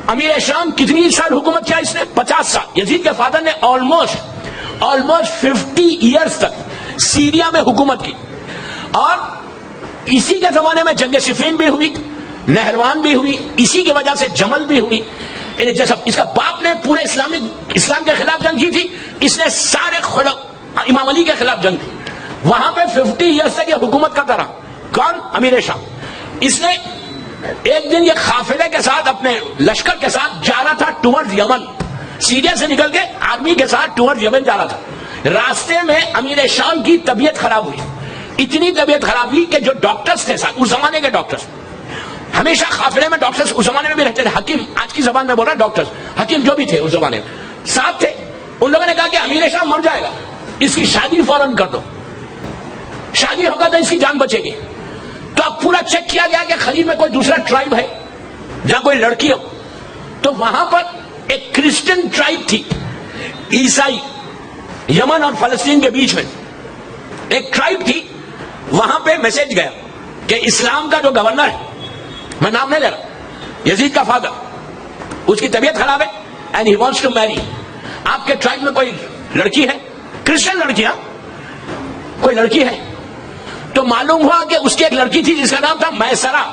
امیر شام کتنی سال حکومت کیا اس نے؟ 50 سال. یزید کے فادر نے آلموسٹ 50 ایئرز تک سیریا میں حکومت کی. اور اسی کے زمانے میں جنگ صفین بھی ہوئی, نہروان بھی ہوئی, اسی کی وجہ سے جمل بھی ہوئی. جیسا اس کا باپ نے پورے اسلام کے خلاف جنگ کی تھی, اس نے سارے امام علی کے خلاف جنگ کی. وہاں پہ 50 ایئرز تک یہ حکومت کرتا رہا. کون؟ امیر شام. اس نے ایک دن یہ قافلے کے ساتھ, اپنے لشکر کے ساتھ جا رہا تھا ٹورڈ یمن. سیریا سے نکل کے آرمی کے ساتھ ٹورڈ یمن جا رہا تھا. راستے میں امیر شام کی طبیعت خراب ہوئی. اتنی طبیعت خراب ہوئی کہ جو ڈاکٹرز تھے ساتھ, اس زمانے کے ڈاکٹرز, ہمیشہ قافلے میں ڈاکٹرز اس زمانے میں بھی رہتے تھے, حکیم, آج کی زبان میں بول رہا ڈاکٹرز, حکیم جو بھی تھے اس زمانے میں ساتھ تھے. ان لوگوں نے کہا کہ امیر شام مر جائے گا, اس کی شادی فوراً کر دو, شادی ہوگا تو اس کی جان بچے گی. تو اب پورا چیک کیا گیا کہ قریب میں کوئی دوسرا ٹرائب ہے جہاں کوئی لڑکی ہو. تو وہاں پر ایک کرسچن ٹرائب تھی, عیسائی, یمن اور فلسطین کے بیچ میں ایک ٹرائب تھی. وہاں پہ میسج گیا کہ اسلام کا جو گورنر ہے, میں نام نہیں لے رہا, یزید کا فادر, اس کی طبیعت خراب ہے and he wants to marry. آپ کے ٹرائب میں کوئی لڑکی ہے, کرسچن لڑکی, ہاں کوئی لڑکی ہے؟ تو معلوم ہوا کہ اس کی ایک لڑکی تھی جس کا نام تھا میسرہ.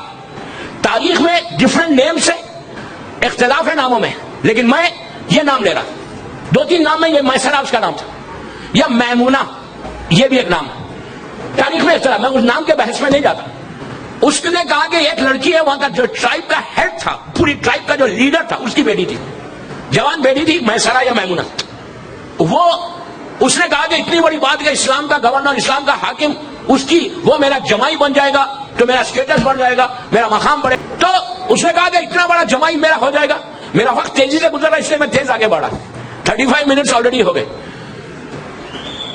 تاریخ میں ڈفرنٹ نیم سے اختلاف ہے ناموں میں, لیکن میں یہ نام لے رہا, 2-3 نام میں یہ میسرہ اس کا نام تھا, یا میمونہ یہ بھی ایک نام ہے. تاریخ میں اختلاف, میں اس نام کے بحث میں نہیں جاتا. اس نے کہا کہ ایک لڑکی ہے وہاں کا, جو ٹرائب کا ہیڈ تھا, پوری ٹرائب کا جو لیڈر تھا, اس کی بیٹی تھی, جوان بیٹی تھی, میسرہ یا میمونہ. اس نے کہا کہ اتنی بڑی بات کہ اسلام کا گورنر, اسلام کا حاکم, اس کی وہ میرا جمائی بن جائے گا تو میرا اسٹیٹس بڑھ جائے گا, میرا مقام بڑھے. تو اس نے کہا کہ اتنا بڑا جمائی میرا ہو جائے گا. میرا وقت تیزی سے گزر رہا, اس لیے میں تیز آگے بڑھا. 35 منٹس آلریڈی ہو گئے.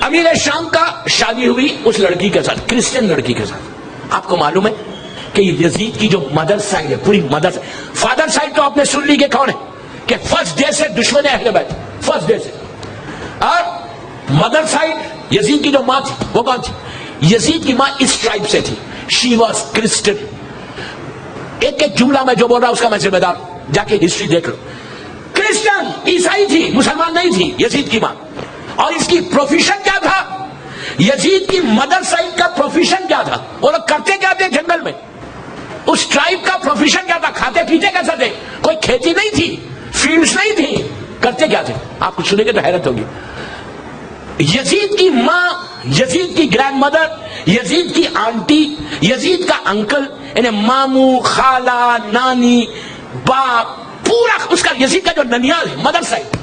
امیر شام کا شادی ہوئی اس لڑکی کے ساتھ, کرسچن لڑکی کے ساتھ. آپ کو معلوم ہے کہ یزید کی جو مدر سائڈ ہے, پوری مدر سائڈ, فادر سائڈ تو آپ نے سن لی کہ کون ہے, کہ فرسٹ ڈے سے دشمن اہل بیت, فرسٹ ڈے سے. اور مدر سائڈ یزید کی جو ماں تھی وہ کون تھی؟ یزید کی ماں اس ٹرائب سے تھی, شی واز کرسچن. ایک ایک جملہ میں جو بول رہا اس کا میں ذمہ دار, جا کے ہسٹری دیکھ لو. کرسچن, عیسائی تھی, مسلمان نہیں تھی یزید کی ماں. اور اس کی پروفیشن کیا تھا؟ یزید کی مدر سائڈ کا پروفیشن کیا تھا؟ وہ لوگ کرتے کیا تھے جنگل میں؟ اس ٹرائب کا پروفیشن کیا تھا؟ کھاتے پیتے کیسے تھے؟ کوئی کھیتی نہیں تھی, فیلڈز نہیں تھی, کرتے کیا تھے؟ آپ کچھ سنیں گے تو حیرت ہوگی. یزید کی ماں, یزید کی گرینڈ مدر, یزید کی آنٹی, یزید کا انکل, یعنی ماموں, خالہ, نانی, باپ, پورا اس کا یزید کا جو ننیال ہے مدر سائڈ,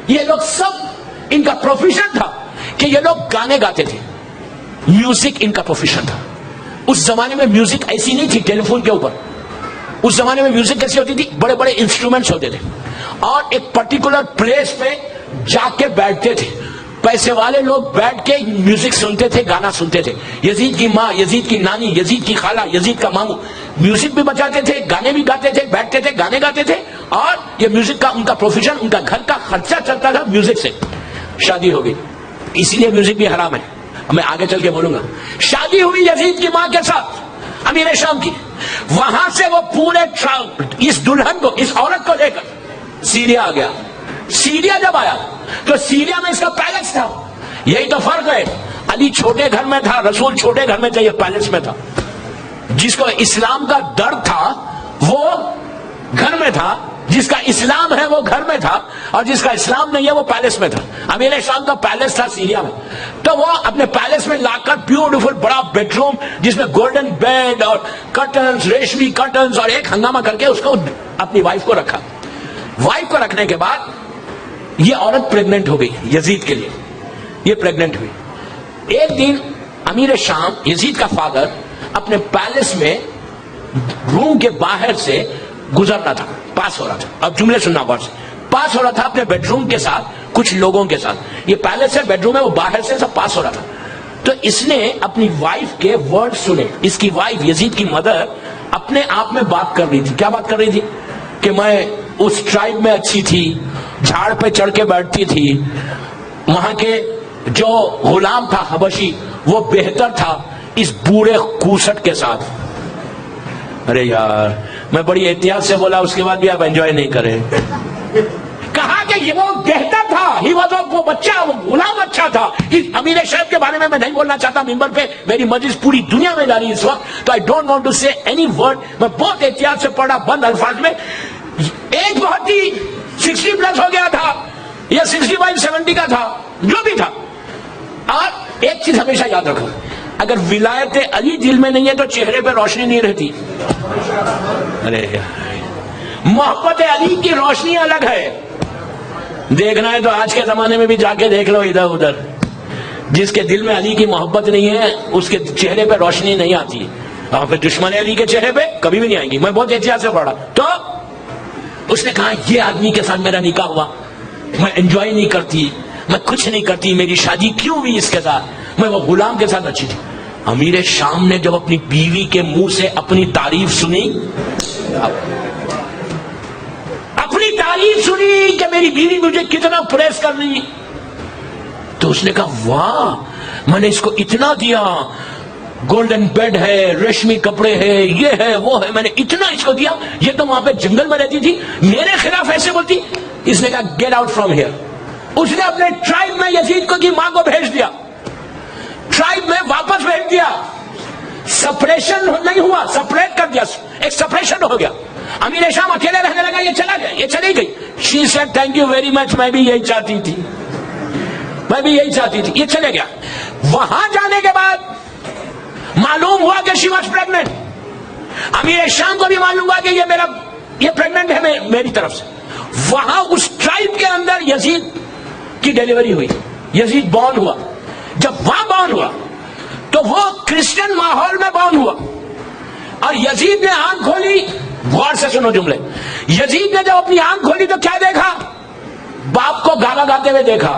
یہ لوگ سب ان کا پروفیشن تھا کہ یہ لوگ گانے گاتے تھے. میوزک ان کا پروفیشن تھا. اس زمانے میں میوزک ایسی نہیں تھی ٹیلی فون کے اوپر. اس زمانے میں میوزک کیسی ہوتی تھی؟ بڑے بڑے انسٹرومنٹس ہوتے تھے اور ایک پرٹیکولر پلیس پہ جا کے بیٹھتے تھے. پیسے والے لوگ بیٹھ کے میوزک سنتے تھے, گانا سنتے تھے. یزید کی ماں, یزید کی نانی, یزید کی خالہ, یزید کا ماموں میوزک بھی بجاتے تھے, گانے بھی گاتے تھے, بیٹھتے تھے, گانے گاتے تھے. اور یہ میوزک کا ان کا پروفیشن, ان کا گھر کا خرچہ چلتا تھا میوزک سے. شادی ہو گئی, اسی لیے میوزک بھی حرام ہے, میں آگے چل کے بولوں گا. شادی ہوئی یزید کی ماں کے ساتھ, امیر شام کی. وہاں سے وہ پورے اس دلہن کو, اس عورت کو لے کر سیریا آ گیا. سیریا جب آیا تو سیریا میں اس کا پیلس تھا. یہی تو فرق ہے, علی چھوٹے گھر میں تھا, رسول چھوٹے گھر میں تھا, یہ پیلس میں تھا. جس کو اسلام کا ڈر تھا وہ گھر میں تھا, جس کا اسلام ہے وہ گھر میں تھا, اور جس کا اسلام نہیں ہے وہ پیلس میں تھا. امیر شام کا پیلس تھا سیریا میں, تو وہ اپنے پیلس میں لا کر بیوٹیفل بڑا بیڈ روم جس میں گولڈن بیڈ اور کرٹنز, ریشمی کرٹنز, اور ایک ہنگامہ کر کے اس کو اپنی وائف کو رکھا. وائف کو رکھنے کے بعد یہ عورت پریگننٹ ہو گئی یزید کے لیے, یہ پریگننٹ ہوئی. ایک دن امیر شام, یزید کا فادر, اپنے پیلس میں روم کے باہر سے گزرنا تھا, پاس ہو رہا تھا. اب جملے سننا غور سے. پاس ہو رہا تھا اپنے بیڈ روم کے ساتھ, کچھ لوگوں کے ساتھ. یہ پیلس ہے, بیڈ روم ہے, وہ باہر سے سب پاس ہو رہا تھا. تو اس نے اپنی وائف کے ورڈ سنے. اس کی وائف, یزید کی مدر, اپنے آپ میں بات کر رہی تھی. کیا بات کر رہی تھی؟ کہ میں اس ٹرائب میں اچھی تھی, جھاڑ پہ چڑھ کے بیٹھتی تھی, وہاں کے جو غلام تھا حبشی وہ بہتر تھا اس بوڑھے کوسٹ کے ساتھ. ارے یار, میں بڑی احتیاط سے بولا, اس کے بعد بھی آپ انجوائے نہیں کریں. کہا کہ یہ وہ کہتا تھا, وہ بچہ, وہ غلام اچھا تھا. امیر شیخ کے بارے میں نہیں بولنا چاہتا ممبر پہ, میری مجلس پوری دنیا میں جاری اس وقت, تو آئی ڈونٹ وانٹ ٹو سے اینی ورڈ. میں بہت احتیاط سے پڑھا, بند الفاظ میں. ایج بہت ہی 60 پلس ہو گیا تھا, یا 65 70 کا تھا, جو بھی تھا. اور ایک چیز ہمیشہ یاد رکھو, اگر ولایت علی دل میں نہیں ہے تو چہرے پہ روشنی نہیں رہتی. ارے محبت علی کی روشنی الگ ہے. دیکھنا ہے تو آج کے زمانے میں بھی جا کے دیکھ لو ادھر ادھر, جس کے دل میں علی کی محبت نہیں ہے اس کے چہرے پہ روشنی نہیں آتی. اور پھر دشمن علی کے چہرے پہ کبھی بھی نہیں آئیں گی. میں بہت احتیاط سے پڑھا, تو اس نے کہا یہ آدمی کے ساتھ میرا نکاح ہوا, میں انجوائے نہیں کرتی, میں کچھ نہیں کرتی, میری شادی کیوں ہوئی اس کے ساتھ, میں وہ غلام کے ساتھ اچھی تھی. امیر شام نے جب اپنی بیوی کے منہ سے اپنی تعریف سنی, اپنی تعریف سنی کہ میری بیوی مجھے کتنا پریس کر رہی, تو اس نے کہا واہ, میں نے اس کو اتنا دیا, گولڈن بیڈ ہے, ریشمی کپڑے ہے, یہ ہے وہ ہے, میں نے اتنا اس کو دیا, یہ تو وہاں پہ جنگل میں رہتی تھی, میرے خلاف ایسے بولتی. اس نے کہا گیٹ آؤٹ فرام ہیئر. اس نے اپنے ٹرائب میں یزید کو کی ماں کو بھیج دیا, ٹرائب میں واپس بھیج دیا. سپریشن نہیں ہوا, سپریٹ کر دیا, ایک سپریشن ہو گیا. امیر شام اکیلے رہنے لگا, یہ چلا گیا, یہ چلی گئی. She said thank you very much, میں بھی یہی چاہتی تھی, میں بھی یہی چاہتی تھی. یہ چلے گیا. وہاں جانے کے بعد معلوم ہوا کہ شی واز پریگننٹ. امیر شام کو بھی معلوم ہوا کہ یہ پریگننٹ ہے میری طرف سے. وہاں اس ٹرائب کے اندر یزید کی ڈیلیوری ہوئی, یزید بورن ہوا. جب وہاں بورن ہوا تو وہ کرسچن ماحول میں بورن ہوا, اور یزید نے آنکھ کھولی. غور سے سنو جملے. یزید نے جب اپنی آنکھ کھولی تو کیا دیکھا, باپ کو گانا گاتے ہوئے دیکھا,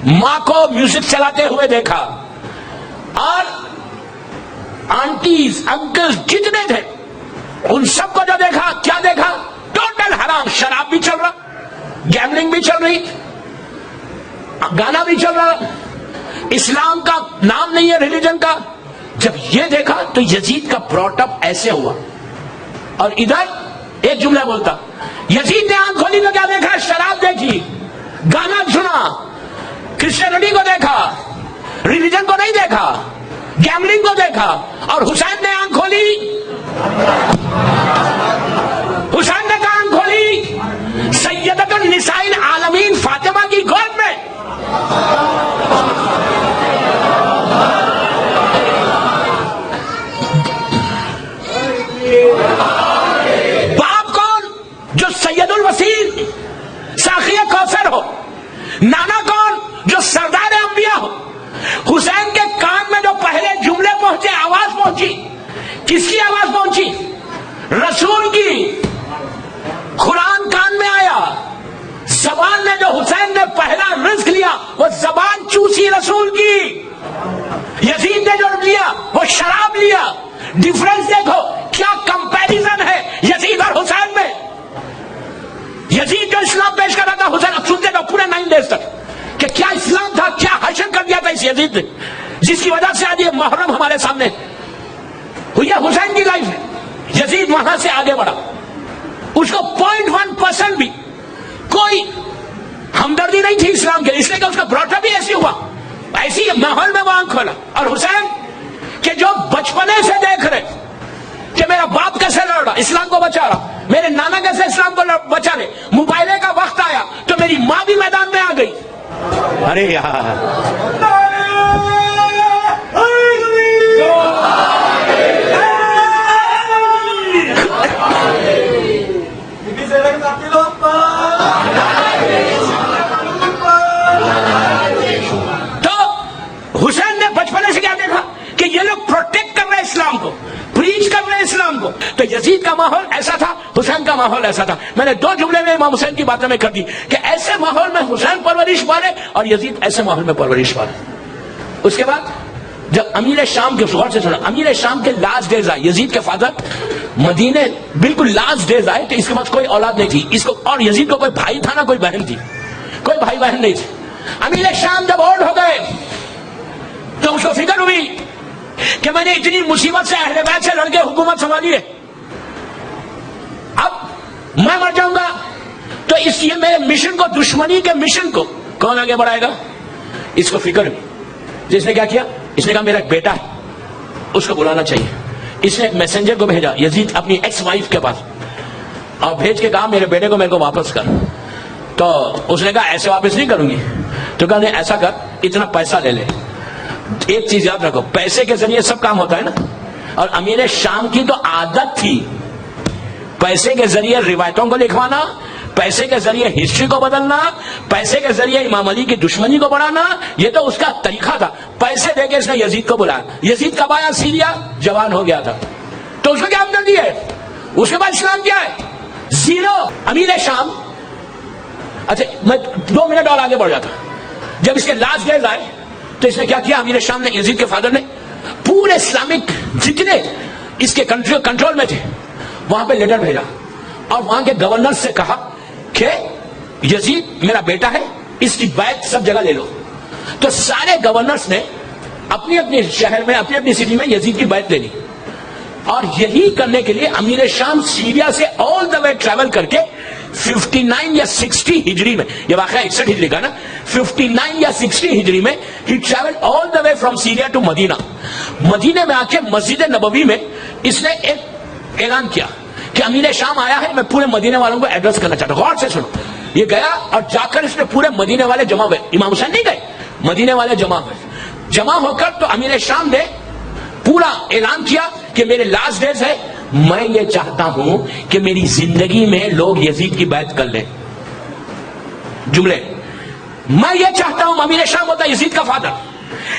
ماں کو میوزک چلاتے ہوئے دیکھا, اور آنٹیز انکلز جتنے تھے ان سب کو جو دیکھا, کیا دیکھا, ٹوٹل حرام. شراب بھی چل رہا, گیملنگ بھی چل رہی, گانا بھی چل رہا, اسلام کا نام نہیں ہے ریلیجن کا. جب یہ دیکھا تو یزید کا براٹ اپ ایسے ہوا, اور ادھر ایک جملہ بولتا. یزید نے آنکھ کھولی تو کیا دیکھا, شراب دیکھی, گانا سنا, کرسچینٹی کو دیکھا, ریلیجن کو نہیں دیکھا, گیملنگ کو دیکھا. اور حسین نے آنکھ کھولی, حسین نے آنکھ کھولی سیدۃ النساء العالمین فاطمہ کی گود میں. باپ کون, جو سید الوسیل ساقی کوثر ہو. نانا کون, جو سردار انبیاء ہو. حسین کے کان میں جو پہلے جملے پہنچے, آواز پہنچی, کس کی آواز پہنچی, رسول کی. قرآن کان میں آیا. زبان نے جو حسین نے پہلا رزق لیا وہ زبان چوسی رسول کی. یزید نے جو لیا وہ شراب لیا. ڈیفرنس دیکھو, کیا کمپیریزن ہے یزید اور حسین میں. یزید جو اسلام پیش کر رہا تھا, حسین اب سنتے تھے پورے 9 days تک کہ کیا اسلام تھا, کیا حشر کر دیا تھا اس یزید نے, جس کی وجہ سے آج یہ محرم ہمارے سامنے. یہ حسین کی لائف ہے. یزید وہاں سے آگے بڑھا, اس کو 0.1% بھی کوئی ہمدردی نہیں تھی اسلام کے, اس لیے کہ اس کا براٹ اپ بھی ایسی ہوا, ایسی ماحول میں وہ آنکھ کھولا. اور حسین کہ جو بچپنے سے دیکھ رہے کہ میرا باپ کیسے لڑ رہا, اسلام کو بچا رہا, میرے نانا کیسے اسلام کو بچا رہے, مباہلے کا وقت آیا تو میری ماں بھی میدان میں آ گئی. ارے یار تو حسین نے بچپنے سے کیا دیکھا کہ یہ لوگ پروٹیکٹ کر رہے ہیں اسلام کو, پریچ کر رہے ہیں اسلام کو. تو یزید کا ماحول ایسا تھا, حسین کا ماحول ایسا تھا. میں نے 2 جملے میں امام حسین کی باتیں میں کر دی کہ ایسے ماحول میں حسین پرورش پا رہے اور یزید ایسے ماحول میں پرورش پا رہے. اس کے بعد جب امیر شام کے, غور سے سنا, امیر شام کے لاسٹ ڈیز آئے, یزید کے فادر مدینے بالکل لاسٹ ڈیز آئے تو اس کے پاس کوئی اولاد نہیں تھی اس کو, اور یزید کو کوئی بھائی تھا نہ کوئی بہن تھی, کوئی بھائی بہن نہیں تھی. امیر شام جب اولڈ ہو گئے تو اس کو فکر ہوئی کہ میں نے اتنی مصیبت سے اہل بیت سے لڑ کے حکومت سنبھالی ہے, میں مر جاؤں گا تو اس یہ میرے مشن کو, دشمنی کے مشن کو کون آگے بڑھائے گا؟ اس کو فکر نہیں. جس نے کیا کیا, اس نے کہا میرا ایک بیٹا ہے, اس کو بلانا چاہیے. اس نے ایک میسنجر کو بھیجا یزید اپنی ایکس وائف کے پاس, اور بھیج کے کہا میرے بیٹے کو میرے کو واپس کر. تو اس نے کہا ایسے واپس نہیں کروں گی. تو کہا نہیں ایسا کر, اتنا پیسہ لے لے. ایک چیز یاد رکھو, پیسے کے ذریعے سب کام ہوتا ہے نا. اور امیر شام کی تو عادت تھی پیسے کے ذریعے روایتوں کو لکھوانا, پیسے کے ذریعے ہسٹری کو بدلنا, پیسے کے ذریعے امام علی کی دشمنی کو بڑھانا. یہ تو اس کا طریقہ تھا. پیسے دے کے اس نے یزید کو بلایا. یزید کب آیا سیریا؟ جوان ہو گیا تھا. تو اس کو کیا ہمدردی ہے؟ اس کے بعد اسلام کیا ہے؟ زیرو. امیر شام, اچھا میں 2 منٹ اور آگے بڑھ جاتا. جب اس کے لاسٹ ڈیز آئے تو اس نے کیا کیا؟ امیر شام نے, یزید کے فادر نے, پورے اسلامک جتنے اس کے کنٹرول میں تھے وہاں پہ لیٹر بھیجا, اور وہاں کے گورنر سے کہا کہ یزید میرا بیٹا ہے, اس کی بیعت سب جگہ لے لو. تو سارے گورنرز نے اپنی اپنی شہر میں, اپنی اپنی سٹی میں یزید کی بیعت لے لی. اور یہی کرنے کے لیے امیر شام سیریا سے آل دا وے ٹریول کر کے 59 یا 60 ہجری میں, یہ واقعہ 61 ہجری کا نا, 59 یا 60 ہجری میں he traveled all the way from Syria to مدینہ. مدینے میں آ کے مسجد نبوی میں اس نے ایک اعلان کیا کہ امیر شام آیا ہے, میں پورے مدینے والوں کو ایڈریس کرنا چاہتا ہوں. غور سے سنو. یہ گیا اور جا کر اس نے پورے مدینے والے جمع ہوئے. امام حسین نہیں گئے, مدینے والے جمع ہوئے. جمع ہو کر تو امیر شام نے پورا اعلان کیا کہ میرے لاسٹ ڈیز ہے, میں یہ چاہتا ہوں کہ میری زندگی میں لوگ یزید کی بیعت کر لیں. جملے, میں یہ چاہتا ہوں, امیر شام ہوتا ہے یزید کا فادر,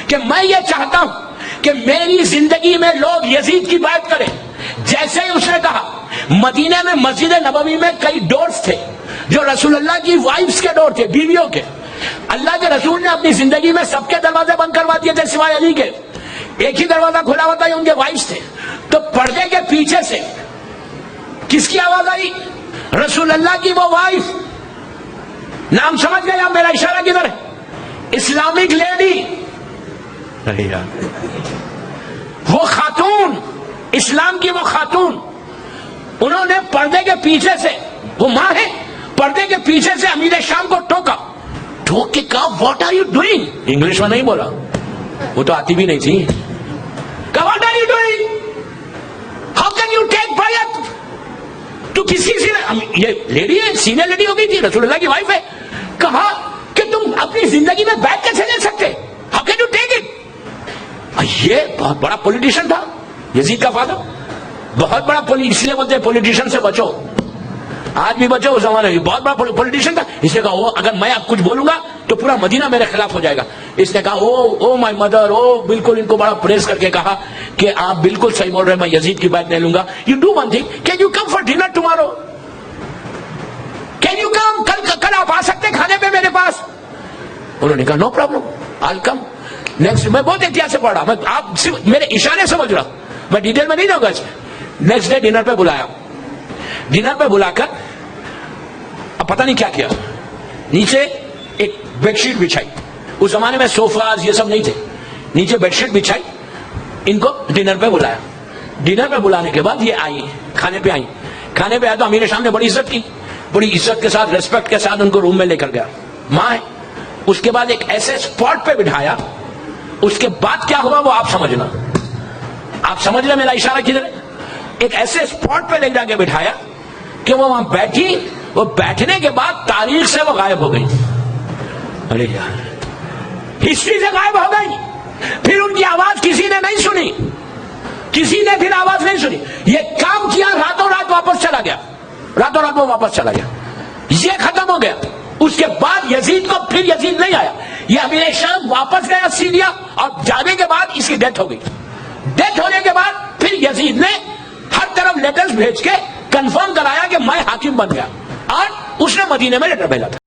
کہ میں یہ چاہتا ہوں کہ میری زندگی میں لوگ یزید کی بیعت کریں. جیسے ہی اس نے کہا, مدینے میں مسجد نبوی میں کئی ڈورز تھے جو رسول اللہ کی وائفز کے ڈور تھے, بیویوں کے. اللہ کے رسول نے اپنی زندگی میں سب کے دروازے بند کروا دیے تھے سوائے علی کے. ایک ہی دروازہ کھلا ہوا تھا, یہ ان کے وائفز تھے. تو پردے کے پیچھے سے کس کی آواز آئی؟ رسول اللہ کی وہ وائف. نام سمجھ گئے آپ میرا اشارہ کدھر ہے؟ اسلامک لیڈی, وہ خاتون, اسلام کی وہ خاتون. انہوں نے پردے کے پیچھے سے, وہ ماں ہے, پردے کے پیچھے سے امیر شام کو ٹوکا. ٹوک کے کہا what are you doing. English میں نہیں بولا, وہ تو آتی بھی نہیں تھی. کہا what are you doing, how can you take بیعت. تو کسی سے, یہ لیڈی ہے, سینئر لیڈی ہو گئی تھی, رسول اللہ کی وائف ہے. کہا کہ تم اپنی زندگی میں بیعت کیسے لے سکتے, how can you take it. یہ بہت بڑا پولیٹیشن تھا یزید کا فادر, بہت بڑا اس لیے بولتے ہیں پولیٹیشن سے بچو, آج بھی بچو, اس زمانے میں بہت بڑا پولیٹیشن تھا. اس نے کہا وہ اگر میں اب کچھ بولوں گا تو پورا مدینہ میرے خلاف ہو جائے گا. اس نے کہا او مائی مدر, بالکل ان کو بڑا پریز کر کے کہا کہ آپ بالکل صحیح بول رہے ہیں, میں یزید کی بات نہیں لوں گا. You do one thing, can you come for dinner tomorrow, can you come, کل آپ آ سکتے کھانے پہ میرے پاس. انہوں نے کہا نو پرابلم, آئی کم. نیکسٹ, میں بہت احتیاط سے پڑھ رہا, میں آپ صرف میرے اشارے سمجھ رہا, میں ڈیٹیل میں نہیں جاؤں گا. نیکسٹ ڈے ڈنر پہ بلایا. ڈنر پہ بلا کر اب پتہ نہیں کیا کیا, نیچے ایک بیڈ شیٹ بچھائی. اس زمانے میں سوفاز یہ سب نہیں تھے, نیچے بیڈ شیٹ بچھائی, ان کو ڈنر پہ بلایا. ڈنر پہ بلانے کے بعد یہ آئی, کھانے پہ آئی. کھانے پہ آیا تو امیر شام نے بڑی عزت کی, بڑی عزت کے ساتھ, ریسپیکٹ کے ساتھ ان کو روم میں لے کر گیا. ماں ہے. اس کے بعد ایک ایسے اسپاٹ پہ بٹھایا. اس کے بعد کیا ہوا وہ آپ سمجھنا, آپ سمجھ رہے میرا اشارہ کدھر ہے. ایک ایسے اسپاٹ پہ لے جا کے بٹھایا کہ وہ وہاں بیٹھی, وہ بیٹھنے کے بعد تاریخ سے وہ غائب ہو گئی. ارے یار, ہسٹری سے غائب ہو گئی. پھر ان کی آواز کسی نے نہیں سنی, کسی نے پھر آواز نہیں سنی. یہ کام کیا, راتوں رات واپس چلا گیا, راتوں رات وہ واپس چلا گیا. یہ ختم ہو گیا. اس کے بعد یزید کو, پھر یزید نہیں آیا. یہ امیر شام واپس گیا سیریا, اور جانے کے بعد اس کی ڈیتھ ہو گئی. ڈیتھ ہونے کے بعد پھر یزید نے ہر طرف لیٹرز بھیج کے کنفرم کرایا کہ میں حاکم بن گیا, اور اس نے مدینے میں لیٹر بھیجا تھا.